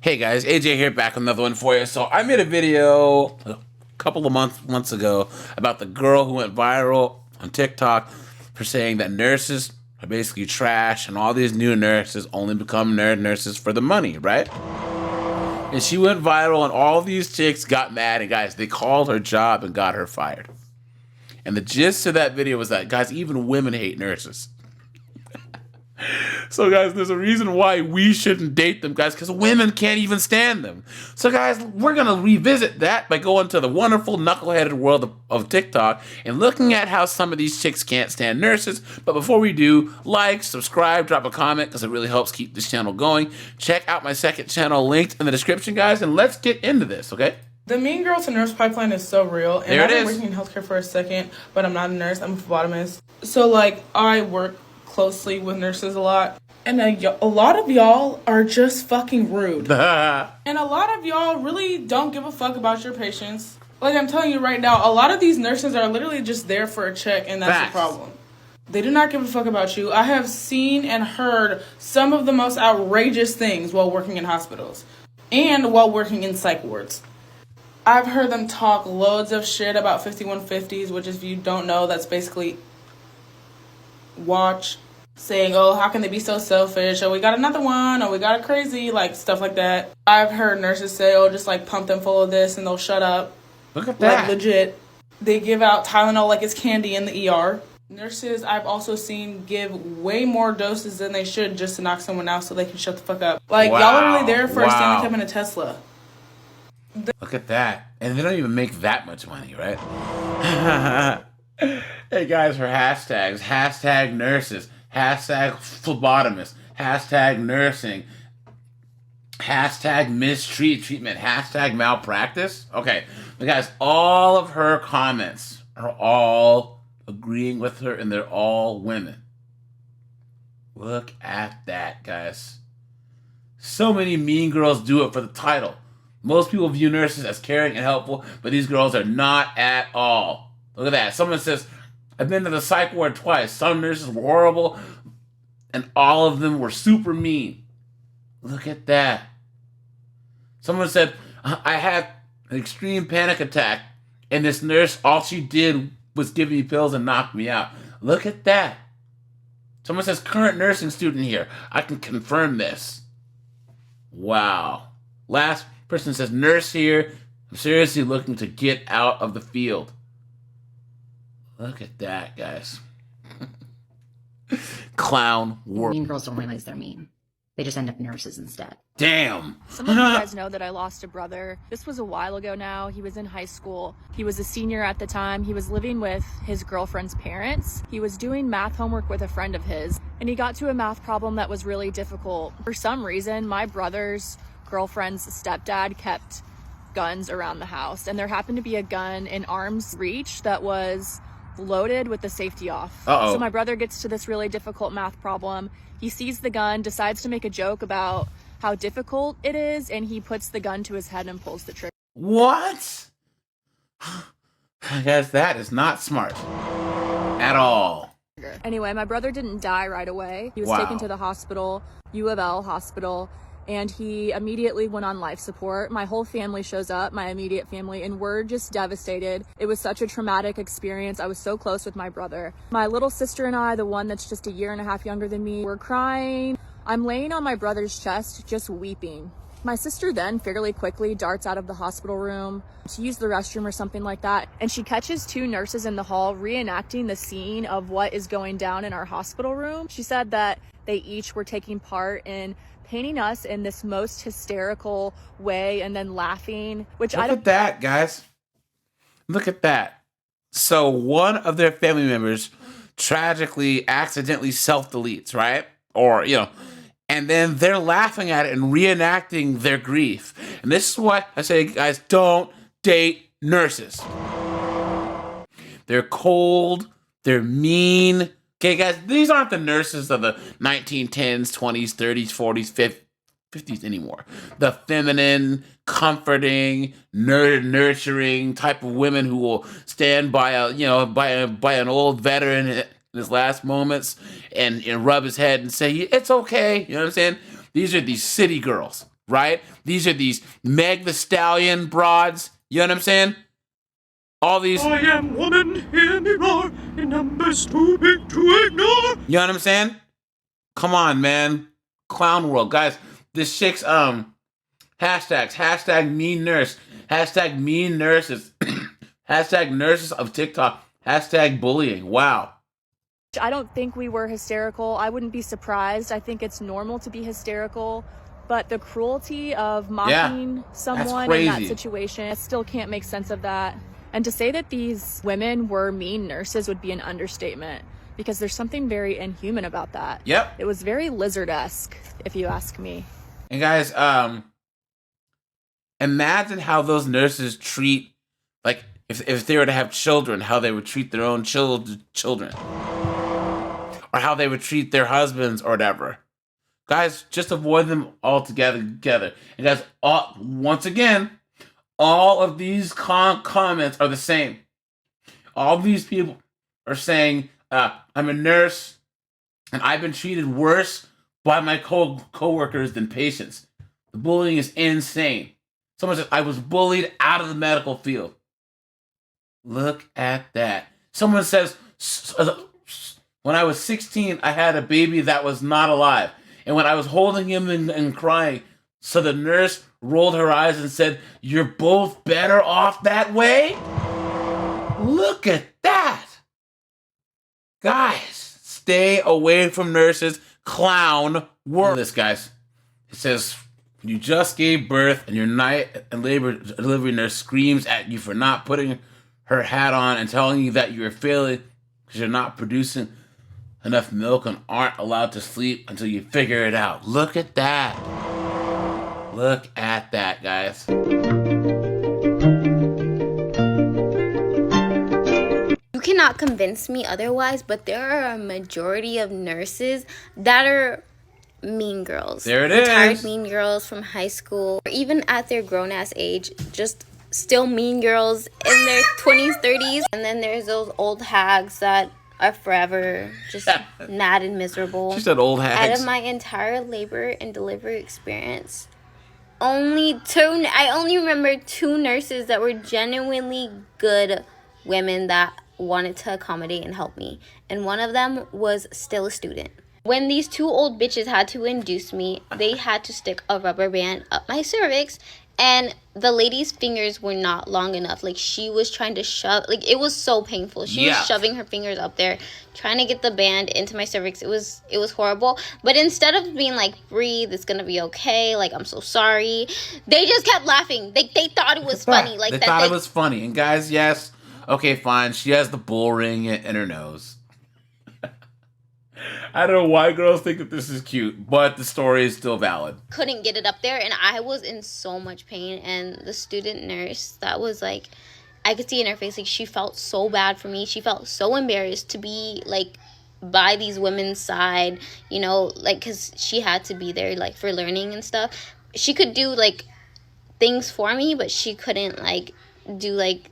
Hey guys, AJ here, back with another one for you. So I made a video a couple of months ago about the girl who went viral on TikTok for saying that nurses are basically trash and all these new nurses only become nurses for the money, right? And she went viral and all these chicks got mad and guys, they called her job and got her fired. And the gist of that video was that, guys, even women hate nurses. So, guys, there's a reason why we shouldn't date them, guys, because women can't even stand them. So, guys, we're going to revisit that by going to the wonderful knuckleheaded world of TikTok and looking at how some of these chicks can't stand nurses. But before we do, like, subscribe, drop a comment, because it really helps keep this channel going. Check out my second channel linked in the description, guys, and let's get into this, okay? The mean girl to nurse pipeline is so real. And There it I've been is. working in healthcare for a second, but I'm not a nurse. I'm a phlebotomist. So, like, I work closely with nurses a lot. And a lot of y'all are just fucking rude. And a lot of y'all really don't give a fuck about your patients. Like, I'm telling you right now, a lot of these nurses are literally just there for a check, and that's Facts. the problem. They do not give a fuck about you. I have seen and heard some of the most outrageous things while working in hospitals and while working in psych wards. I've heard them talk loads of shit about 5150s, which if you don't know, that's basically watch, saying, oh, how can they be so selfish? Oh, we got another one. Oh, we got a crazy, like, stuff like that. I've heard nurses say, oh, just, like, pump them full of this and they'll shut up. Look at that. Like, legit. They give out Tylenol like it's candy in the ER. Nurses, I've also seen give way more doses than they should just to knock someone out so they can shut the fuck up. Like, y'all are really there for a Stanley Cup and a Tesla. Look at that. And they don't even make that much money, right? Hey guys, for hashtags, hashtag nurses, hashtag phlebotomist, hashtag nursing, hashtag mistreatment, hashtag malpractice. Okay, but guys, all of her comments are all agreeing with her and they're all women. Look at that, guys. So many mean girls do it for the title. Most people view nurses as caring and helpful, but these girls are not at all. Look at that. Someone says, I've been to the psych ward twice. Some nurses were horrible, and all of them were super mean. Look at that. Someone said, I had an extreme panic attack, and this nurse, all she did was give me pills and knock me out. Look at that. Someone says, current nursing student here. I can confirm this. Wow. Last person says, nurse here. I'm seriously looking to get out of the field. Look at that, guys. Clown world. Mean girls don't realize they're mean. They just end up nurses instead. Damn. Some of you guys know that I lost a brother. This was a while ago now. He was in high school. He was a senior at the time. He was living with his girlfriend's parents. He was doing math homework with a friend of his, and he got to a math problem that was really difficult. For some reason, my brother's girlfriend's stepdad kept guns around the house, and there happened to be a gun in arm's reach that was loaded with the safety off. Uh-oh. So my brother gets to this really difficult math problem. He sees the gun, decides to make a joke about how difficult it is, and he puts the gun to his head and pulls the trigger. What? Guys, that is not smart. At all. Anyway, my brother didn't die right away. He was taken to the hospital, U of L hospital, and he immediately went on life support. My whole family shows up, my immediate family, and we're just devastated. It was such a traumatic experience. I was so close with my brother. My little sister and I, the one that's just a year and a half younger than me, we're crying. I'm laying on my brother's chest, just weeping. My sister then fairly quickly darts out of the hospital room to use the restroom or something like that, and she catches two nurses in the hall reenacting the scene of what is going down in our hospital room. She said that they each were taking part in painting us in this most hysterical way and then laughing, which Look at that, guys. Look at that. So one of their family members tragically accidentally self-deletes, right? Or, and then they're laughing at it and reenacting their grief. And this is what I say, guys, don't date nurses. They're cold, they're mean. Okay, guys, these aren't the nurses of the 1910s, 20s, 30s, 40s, 50s anymore. The feminine, comforting, nurturing type of women who will stand by by an old veteran in his last moments and rub his head and say, it's okay. You know what I'm saying? These are these city girls, right? These are these Meg the Stallion broads. You know what I'm saying? All these. I am woman, hear me roar, in numbers too big to ignore. You know what I'm saying? Come on, man. Clown world. Guys, this chick's, hashtags. Hashtag mean nurse. Hashtag mean nurses. Hashtag nurses of TikTok. Hashtag bullying. Wow. I don't think we were hysterical. I wouldn't be surprised. I think it's normal to be hysterical. But the cruelty of mocking someone in that situation, I still can't make sense of that. And to say that these women were mean nurses would be an understatement, because there's something very inhuman about that. Yep. It was very lizard-esque, if you ask me. And guys, imagine how those nurses treat, like, if they were to have children, how they would treat their own children. Or how they would treat their husbands or whatever. Guys, just avoid them altogether. And guys, once again, all of these comments are the same. All these people are saying, I'm a nurse, and I've been treated worse by my co-workers than patients. The bullying is insane. Someone says, I was bullied out of the medical field. Look at that. Someone says, when I was 16, I had a baby that was not alive. And when I was holding him and crying, so the nurse rolled her eyes and said, you're both better off that way? Look at that. Guys, stay away from nurses. Clown world. This, guys. It says, you just gave birth and your night and labor delivery nurse screams at you for not putting her hat on and telling you that you're failing because you're not producing enough milk and aren't allowed to sleep until you figure it out. Look at that. Look at that, guys. You cannot convince me otherwise, but there are a majority of nurses that are mean girls. There it is. Retired mean girls from high school, or even at their grown-ass age, just still mean girls in their 20s, 30s. And then there's those old hags that are forever just mad and miserable. She said old hags. Out of my entire labor and delivery experience, I only remember 2 nurses that were genuinely good women that wanted to accommodate and help me. And one of them was still a student. When these 2 old bitches had to induce me, they had to stick a rubber band up my cervix, and the lady's fingers were not long enough. Like, she was trying to shove, like, it was so painful. She was shoving her fingers up there, trying to get the band into my cervix. It was horrible. But instead of being like, breathe, it's gonna be okay, like, I'm so sorry, they just kept laughing. They thought it was funny. Like, they thought it was funny. And guys, yes, okay, fine, she has the bull ring in her nose. I don't know why girls think that this is cute, but the story is still valid. Couldn't get it up there, and I was in so much pain. And the student nurse, that was like, I could see in her face, like, she felt so bad for me. She felt so embarrassed to be, like, by these women's side, you know, like, because she had to be there, like, for learning and stuff. She could do, like, things for me, but she couldn't, like, do, like,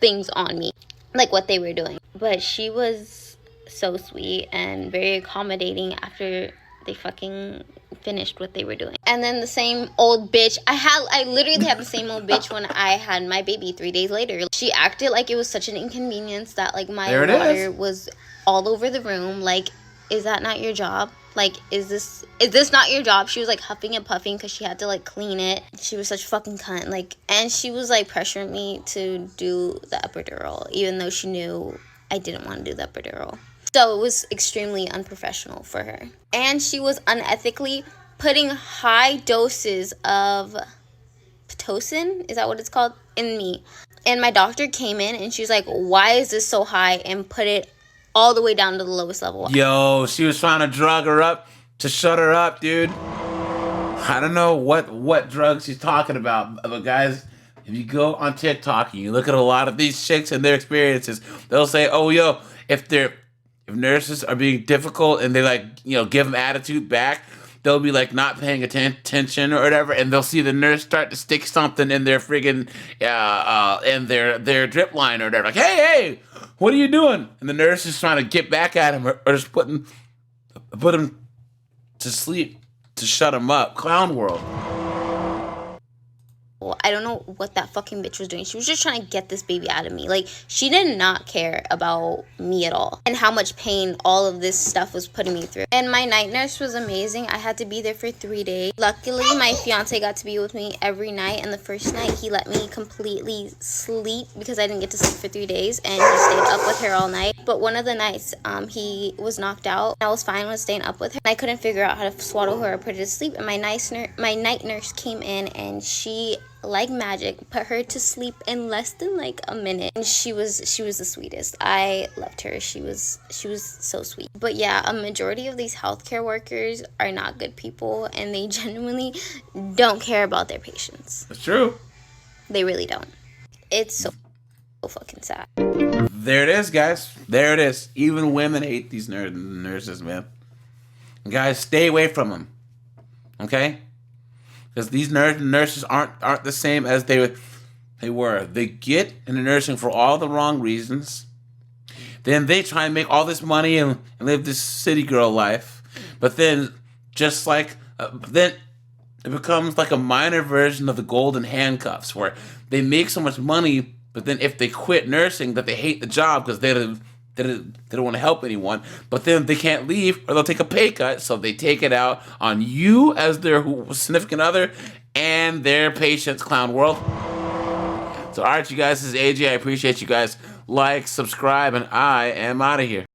things on me, like what they were doing. But she was so sweet and very accommodating after they fucking finished what they were doing. And then the same old bitch, I literally had the same old bitch when I had my baby 3 days later. She acted like it was such an inconvenience that, like, my water was all over the room. Like, is that not your job? Like, is this not your job? She was, like, huffing and puffing because she had to, like, clean it. She was such a fucking cunt. Like, and she was, like, pressuring me to do the epidural, even though she knew I didn't want to do the epidural. So it was extremely unprofessional for her. And she was unethically putting high doses of Pitocin, is that what it's called, in me. And my doctor came in and she was like, why is this so high? And put it all the way down to the lowest level. Yo, she was trying to drug her up to shut her up, dude. I don't know what drugs she's talking about. But guys, if you go on TikTok and you look at a lot of these chicks and their experiences, they'll say, oh, yo, if nurses are being difficult and they, like, you know, give them attitude back, they'll be, like, not paying attention or whatever, and they'll see the nurse start to stick something in their friggin', in their drip line or whatever. Like, hey, what are you doing? And the nurse is trying to get back at him or just put him to sleep to shut him up. Clown world. level. I don't know what that fucking bitch was doing. She was just trying to get this baby out of me. Like, she did not care about me at all and how much pain all of this stuff was putting me through. And my night nurse was amazing. I had to be there for 3 days. Luckily, my fiance got to be with me every night, and the first night he let me completely sleep because I didn't get to sleep for 3 days, and he stayed up with her all night. But one of the nights he was knocked out. I was fine with staying up with her. I couldn't figure out how to swaddle her or put her to sleep, and my night nurse came in, and she, like magic, put her to sleep in less than like a minute. And she was the sweetest. I loved her. She was so sweet. But yeah, a majority of these healthcare workers are not good people, and they genuinely don't care about their patients. That's true. They really don't. It's so fucking sad. There it is, guys. There it is. Even women hate these nurses, man. Guys, stay away from them. Okay? Because these nurses aren't the same as they were. They get into nursing for all the wrong reasons. Then they try and make all this money and live this city girl life. But then, just like, then it becomes like a minor version of the golden handcuffs, where they make so much money, but then if they quit nursing, that they hate the job because they don't want to help anyone. But then they can't leave, or they'll take a pay cut, so they take it out on you as their significant other and their patients. Clown world. So, all right, you guys, this is AJ. I appreciate you guys. Like, subscribe, and I am out of here.